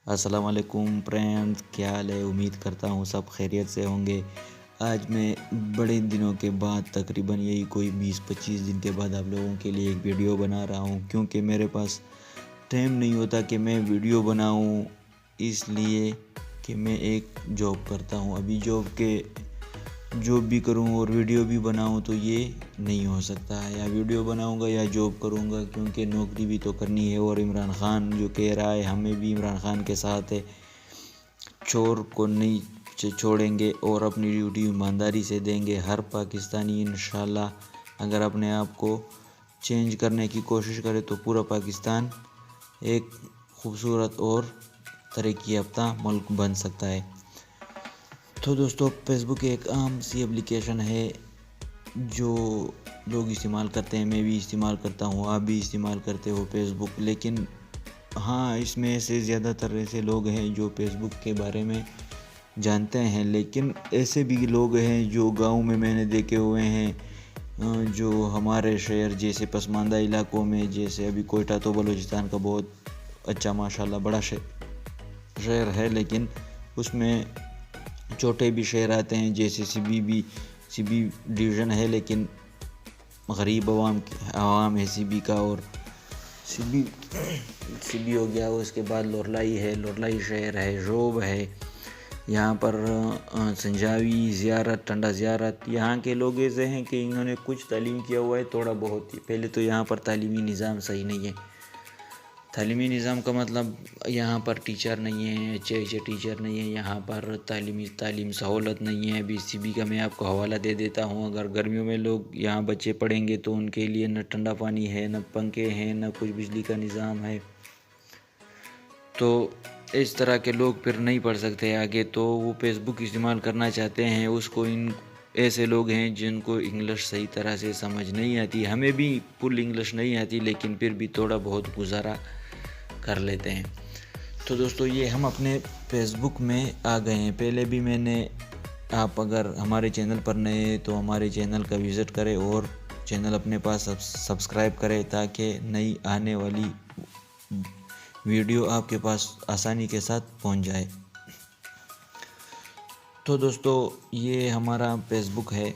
अस्सलाम वालेकुम फ्रेंड्स, क्या हाल है। उम्मीद करता हूँ सब खैरियत से होंगे। आज मैं बड़े दिनों के बाद तकरीबन यही कोई 20-25 दिन के बाद आप लोगों के लिए एक वीडियो बना रहा हूँ, क्योंकि मेरे पास टाइम नहीं होता कि मैं वीडियो बनाऊँ, इसलिए कि मैं एक जॉब करता हूँ। अभी जॉब भी करूँ और वीडियो भी बनाऊँ तो ये नहीं हो सकता है। या वीडियो बनाऊँगा या जॉब करूँगा, क्योंकि नौकरी भी तो करनी है। और इमरान खान जो कह रहा है, हमें भी इमरान खान के साथ है, चोर को नहीं छोड़ेंगे और अपनी ड्यूटी ईमानदारी से देंगे। हर पाकिस्तानी इंशाल्लाह अगर अपने आप को चेंज करने की कोशिश करे तो पूरा पाकिस्तान एक खूबसूरत और तरक्की याफ्ता मुल्क बन सकता है। तो दोस्तों, फेसबुक एक आम सी एप्लीकेशन है जो लोग इस्तेमाल करते हैं। मैं भी इस्तेमाल करता हूँ, आप भी इस्तेमाल करते हो फेसबुक। लेकिन हाँ, इसमें से ज़्यादातर ऐसे लोग हैं जो फेसबुक के बारे में जानते हैं, लेकिन ऐसे भी लोग हैं जो गांव में मैंने देखे हुए हैं, जो हमारे शहर जैसे पसमानदा इलाकों में, जैसे अभी कोयटा तो बलूचिस्तान का बहुत अच्छा माशाल्लाह बड़ा शहर है, लेकिन उसमें छोटे भी शहर आते हैं, जैसे सीबी डिवीज़न है, लेकिन गरीब आवाम है सीबी का। और सीबी हो गया, उसके बाद लोरलाई है, लोरलाई शहर है, जोब है, यहाँ पर संजावी ज़ियारत, टंडा ज़ियारत। यहाँ के लोग ऐसे हैं कि इन्होंने कुछ तालीम किया हुआ है, थोड़ा बहुत ही। पहले तो यहाँ पर तालीमी निज़ाम सही नहीं है। तालीमी निज़ाम का मतलब यहाँ पर टीचर नहीं है, अच्छे टीचर नहीं है, यहाँ पर तालीम सहूलत नहीं है। अभी सीबी का मैं आपको हवाला दे देता हूँ। अगर गर्मियों में लोग यहाँ बच्चे पढ़ेंगे तो उनके लिए न ठंडा पानी है, न पंखे हैं, न कुछ बिजली का निज़ाम है। तो इस तरह के लोग फिर नहीं पढ़ सकते आगे। तो वो फेसबुक इस्तेमाल करना चाहते हैं, उसको इन ऐसे लोग हैं जिनको इंग्लिश सही तरह से समझ नहीं आती। हमें भी फुल इंग्लिश नहीं आती, लेकिन फिर भी थोड़ा बहुत गुजारा कर लेते हैं। तो दोस्तों, ये हम अपने फेसबुक में आ गए हैं। पहले भी आप अगर हमारे चैनल पर नए हैं तो हमारे चैनल का विज़िट करें और चैनल अपने पास सब्सक्राइब करें, ताकि नई आने वाली वीडियो आपके पास आसानी के साथ पहुंच जाए। तो दोस्तों, ये हमारा फेसबुक है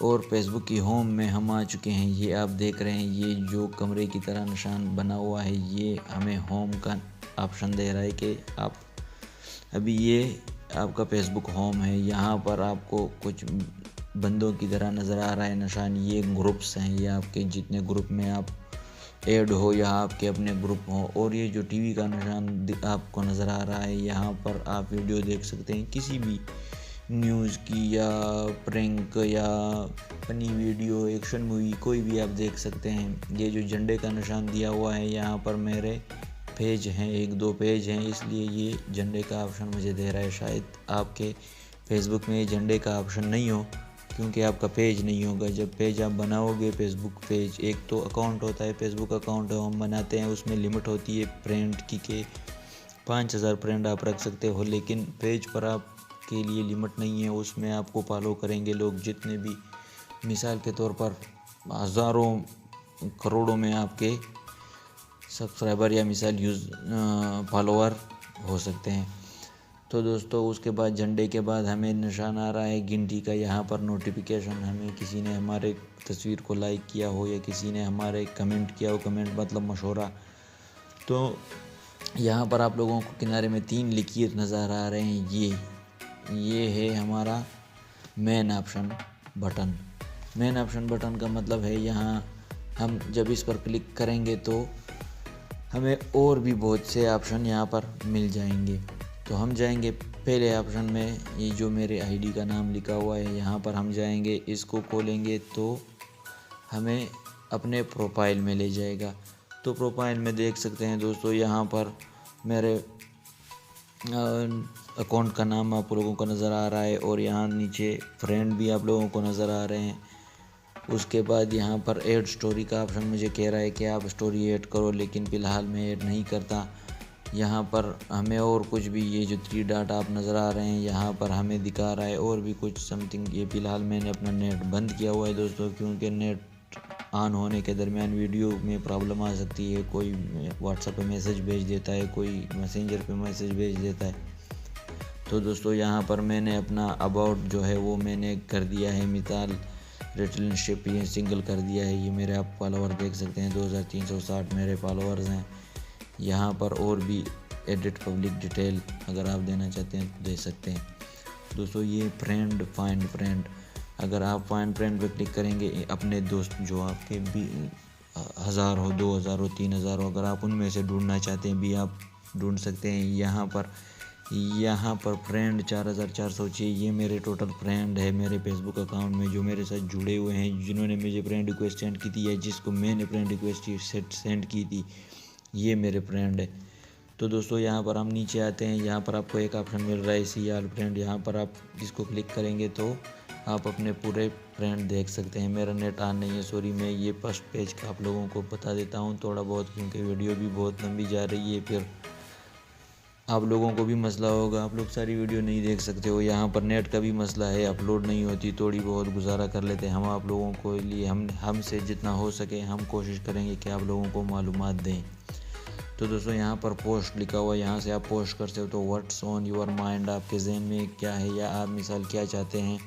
और फेसबुक की होम में हम आ चुके हैं। ये आप देख रहे हैं, ये जो कमरे की तरह निशान बना हुआ है, ये हमें होम का ऑप्शन दे रहा है कि आप अभी ये आपका फेसबुक होम है। यहाँ पर आपको कुछ बंदों की तरह नज़र आ रहा है निशान। ये ग्रुप्स हैं, ये आपके जितने ग्रुप में आप ऐड हो या आपके अपने ग्रुप हो। और ये जो टीवी का निशान आपको नज़र आ रहा है, यहाँ पर आप वीडियो देख सकते हैं, किसी भी न्यूज़ की या प्रैंक या फनी वीडियो, एक्शन मूवी, कोई भी आप देख सकते हैं। ये जो झंडे का निशान दिया हुआ है, यहाँ पर मेरे पेज हैं, 1-2 पेज हैं, इसलिए ये झंडे का ऑप्शन मुझे दे रहा है। शायद आपके फेसबुक में झंडे का ऑप्शन नहीं हो, क्योंकि आपका पेज नहीं होगा। जब पेज आप बनाओगे, फेसबुक पेज, एक तो अकाउंट होता है, फेसबुक अकाउंट हम बनाते हैं, उसमें लिमिट होती है फ्रेंड की के 5000 फ्रेंड आप रख सकते हो। लेकिन पेज पर आपके लिए लिमिट नहीं है, उसमें आपको फॉलो करेंगे लोग जितने भी, मिसाल के तौर पर हज़ारों करोड़ों में आपके सब्सक्राइबर या मिसाल फॉलोअर हो सकते हैं। तो दोस्तों, उसके बाद झंडे के बाद हमें निशान आ रहा है गिनती का। यहाँ पर नोटिफिकेशन, हमें किसी ने हमारे तस्वीर को लाइक किया हो या किसी ने हमारे कमेंट किया हो, कमेंट मतलब मशवरा। तो यहाँ पर आप लोगों को किनारे में 3 लकीर नज़र आ रहे हैं, ये है हमारा main option button. Main option button का मतलब है, यहाँ हम जब इस पर क्लिक करेंगे तो हमें और भी बहुत से ऑप्शन यहाँ पर मिल जाएंगे। तो हम जाएंगे पहले ऑप्शन में, ये जो मेरे आईडी का नाम लिखा हुआ है, यहाँ पर हम जाएंगे, इसको खोलेंगे तो हमें अपने प्रोफाइल में ले जाएगा। तो प्रोफाइल में देख सकते हैं दोस्तों, यहाँ पर मेरे अकाउंट का नाम आप लोगों को नज़र आ रहा है और यहाँ नीचे फ्रेंड भी आप लोगों को नज़र आ रहे हैं। उसके बाद यहाँ पर ऐड स्टोरी का ऑप्शन मुझे कह रहा है कि आप स्टोरी ऐड करो, लेकिन फ़िलहाल मैं ऐड नहीं करता। यहाँ पर हमें और कुछ भी, ये जो 3 डॉट आप नज़र आ रहे हैं, यहाँ पर हमें दिखा रहा है और भी कुछ समथिंग। ये फ़िलहाल मैंने अपना नेट बंद किया हुआ है दोस्तों, क्योंकि नेट ऑन होने के दरमियान वीडियो में प्रॉब्लम आ सकती है। कोई व्हाट्सएप पे मैसेज भेज देता है, कोई मैसेंजर पे मैसेज भेज देता है। तो दोस्तों यहाँ पर मैंने अपना अबाउट जो है वो मैंने कर दिया है, मिसाल रिलेशनशिप ये सिंगल कर दिया है। ये मेरे आप फॉलोवर देख सकते हैं, 2360 मेरे फॉलोअर्स हैं। यहाँ पर और भी एडिट पब्लिक डिटेल अगर आप देना चाहते हैं तो दे सकते हैं। दोस्तों ये फाइंड फ्रेंड, अगर आप फाइंड फ्रेंड पर क्लिक करेंगे, अपने दोस्त जो आपके भी 1000 हो, 2000 हो, 3000 हो, अगर आप उनमें से ढूंढना चाहते हैं भी आप ढूंढ सकते हैं। यहाँ पर फ्रेंड 4406 ये मेरे टोटल फ्रेंड है मेरे फेसबुक अकाउंट में, जो मेरे साथ जुड़े हुए हैं, जिन्होंने मुझे फ्रेंड रिक्वेस्ट सेंड की थी या जिसको मैंने फ्रेंड रिक्वेस्ट सेंड की थी, ये मेरे फ्रेंड है। तो दोस्तों यहाँ पर हम नीचे आते हैं, यहाँ पर आपको एक ऑप्शन मिल रहा है सी ऑल फ्रेंड। यहाँ पर आप इसको क्लिक करेंगे तो आप अपने पूरे फ्रेंड देख सकते हैं। मेरा नेट ऑन नहीं है, सॉरी। मैं ये फर्स्ट पेज का आप लोगों को बता देता हूँ थोड़ा बहुत, क्योंकि वीडियो भी बहुत लंबी जा रही है, फिर आप लोगों को भी मसला होगा, आप लोग सारी वीडियो नहीं देख सकते हो। यहाँ पर नेट का भी मसला है, अपलोड नहीं होती, थोड़ी बहुत गुजारा कर लेते हैं हम आप लोगों को लिए। हमसे जितना हो सके हम कोशिश करेंगे कि आप लोगों को मालूमात दें। तो दोस्तों यहाँ पर पोस्ट लिखा हुआ है, यहाँ से आप पोस्ट करते हो। तो व्हाट्स ऑन योर माइंड, आपके जहन में क्या है या आप मिसाल क्या चाहते हैं,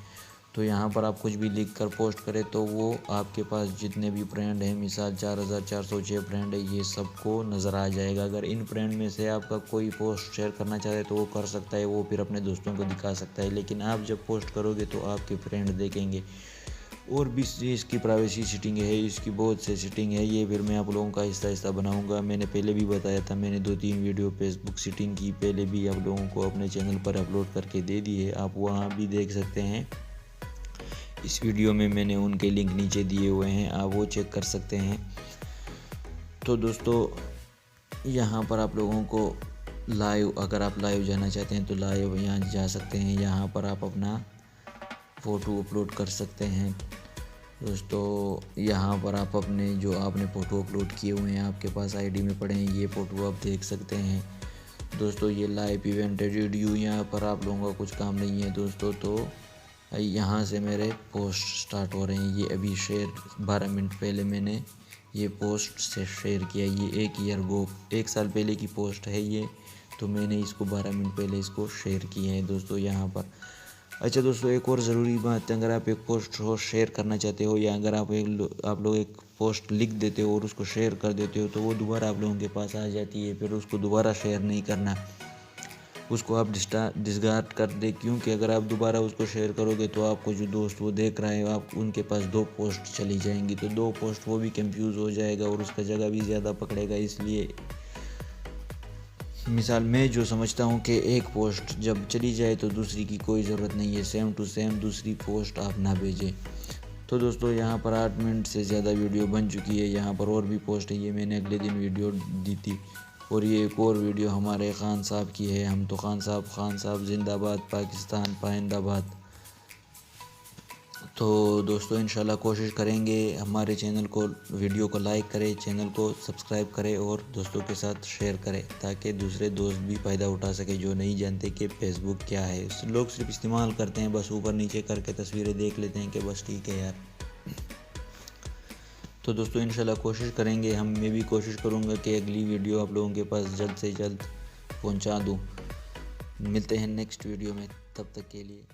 तो यहाँ पर आप कुछ भी लिख कर पोस्ट करें तो वो आपके पास जितने भी फ्रेंड हैं, मिसाल 4406 फ्रेंड है, ये सबको नज़र आ जाएगा। अगर इन फ्रेंड में से आपका कोई पोस्ट शेयर करना चाहे तो वो कर सकता है, वो फिर अपने दोस्तों को दिखा सकता है। लेकिन आप जब पोस्ट करोगे तो आपके फ्रेंड देखेंगे। और भी इसकी प्राइवेसी सेटिंग है, इसकी बहुत से सेटिंग है, ये फिर मैं आप लोगों का आहिस्ता बनाऊंगा। मैंने पहले भी बताया था, मैंने 2-3 वीडियो फेसबुक सेटिंग की पहले भी आप लोगों को अपने चैनल पर अपलोड करके दे दी है, आप वहाँ भी देख सकते हैं। इस वीडियो में मैंने उनके लिंक नीचे दिए हुए हैं, आप वो चेक कर सकते हैं। तो दोस्तों यहाँ पर आप लोगों को लाइव, अगर आप लाइव जाना चाहते हैं तो लाइव यहाँ जा सकते हैं। यहाँ पर आप अपना फ़ोटो अपलोड कर सकते हैं। दोस्तों यहाँ पर आप अपने जो आपने फ़ोटो अपलोड किए हुए हैं, आपके पास आईडी में पड़े हैं, ये फ़ोटो आप देख सकते हैं। दोस्तों ये लाइव इवेंट रिव्यू, यहाँ पर आप लोगों का कुछ काम नहीं है दोस्तों। तो यहाँ से मेरे पोस्ट स्टार्ट हो रहे हैं। ये अभी शेयर 12 मिनट पहले मैंने ये पोस्ट से शेयर किया। ये 1 साल पहले की पोस्ट है ये, तो मैंने इसको 12 मिनट पहले इसको शेयर किया है दोस्तों यहाँ पर। अच्छा दोस्तों एक और ज़रूरी बात है, अगर आप एक पोस्ट हो शेयर करना चाहते हो या अगर आप लोग एक पोस्ट लिख देते हो और उसको शेयर कर देते हो तो वो दोबारा आप लोगों के पास आ जाती है, फिर उसको दोबारा शेयर नहीं करना, उसको आप डिस्कार्ड कर दे। क्योंकि अगर आप दोबारा उसको शेयर करोगे तो आपको जो दोस्त वो देख रहा है, आप उनके पास 2 पोस्ट चली जाएंगी, तो 2 पोस्ट वो भी कंफ्यूज हो जाएगा और उसका जगह भी ज़्यादा पकड़ेगा। इसलिए मिसाल मैं जो समझता हूँ कि एक पोस्ट जब चली जाए तो दूसरी की कोई ज़रूरत नहीं है, सेम टू सेम दूसरी पोस्ट आप ना भेजें। तो दोस्तों यहाँ पर 8 मिनट से ज़्यादा वीडियो बन चुकी है। यहाँ पर और भी पोस्ट है, ये मैंने अगले दिन वीडियो दी थी। और ये एक और वीडियो हमारे खान साहब की है, हम तो खान साहब जिंदाबाद, पाकिस्तान पाइंदाबाद। तो दोस्तों इंशाल्लाह कोशिश करेंगे हमारे चैनल को, वीडियो को लाइक करें, चैनल को सब्सक्राइब करें और दोस्तों के साथ शेयर करें, ताकि दूसरे दोस्त भी फ़ायदा उठा सके जो नहीं जानते कि फेसबुक क्या है। लोग सिर्फ इस्तेमाल करते हैं, बस ऊपर नीचे करके तस्वीरें देख लेते हैं कि बस ठीक है यार। तो दोस्तों इंशाल्लाह कोशिश करेंगे, मैं भी कोशिश करूँगा कि अगली वीडियो आप लोगों के पास जल्द से जल्द पहुँचा दूँ। मिलते हैं नेक्स्ट वीडियो में, तब तक के लिए।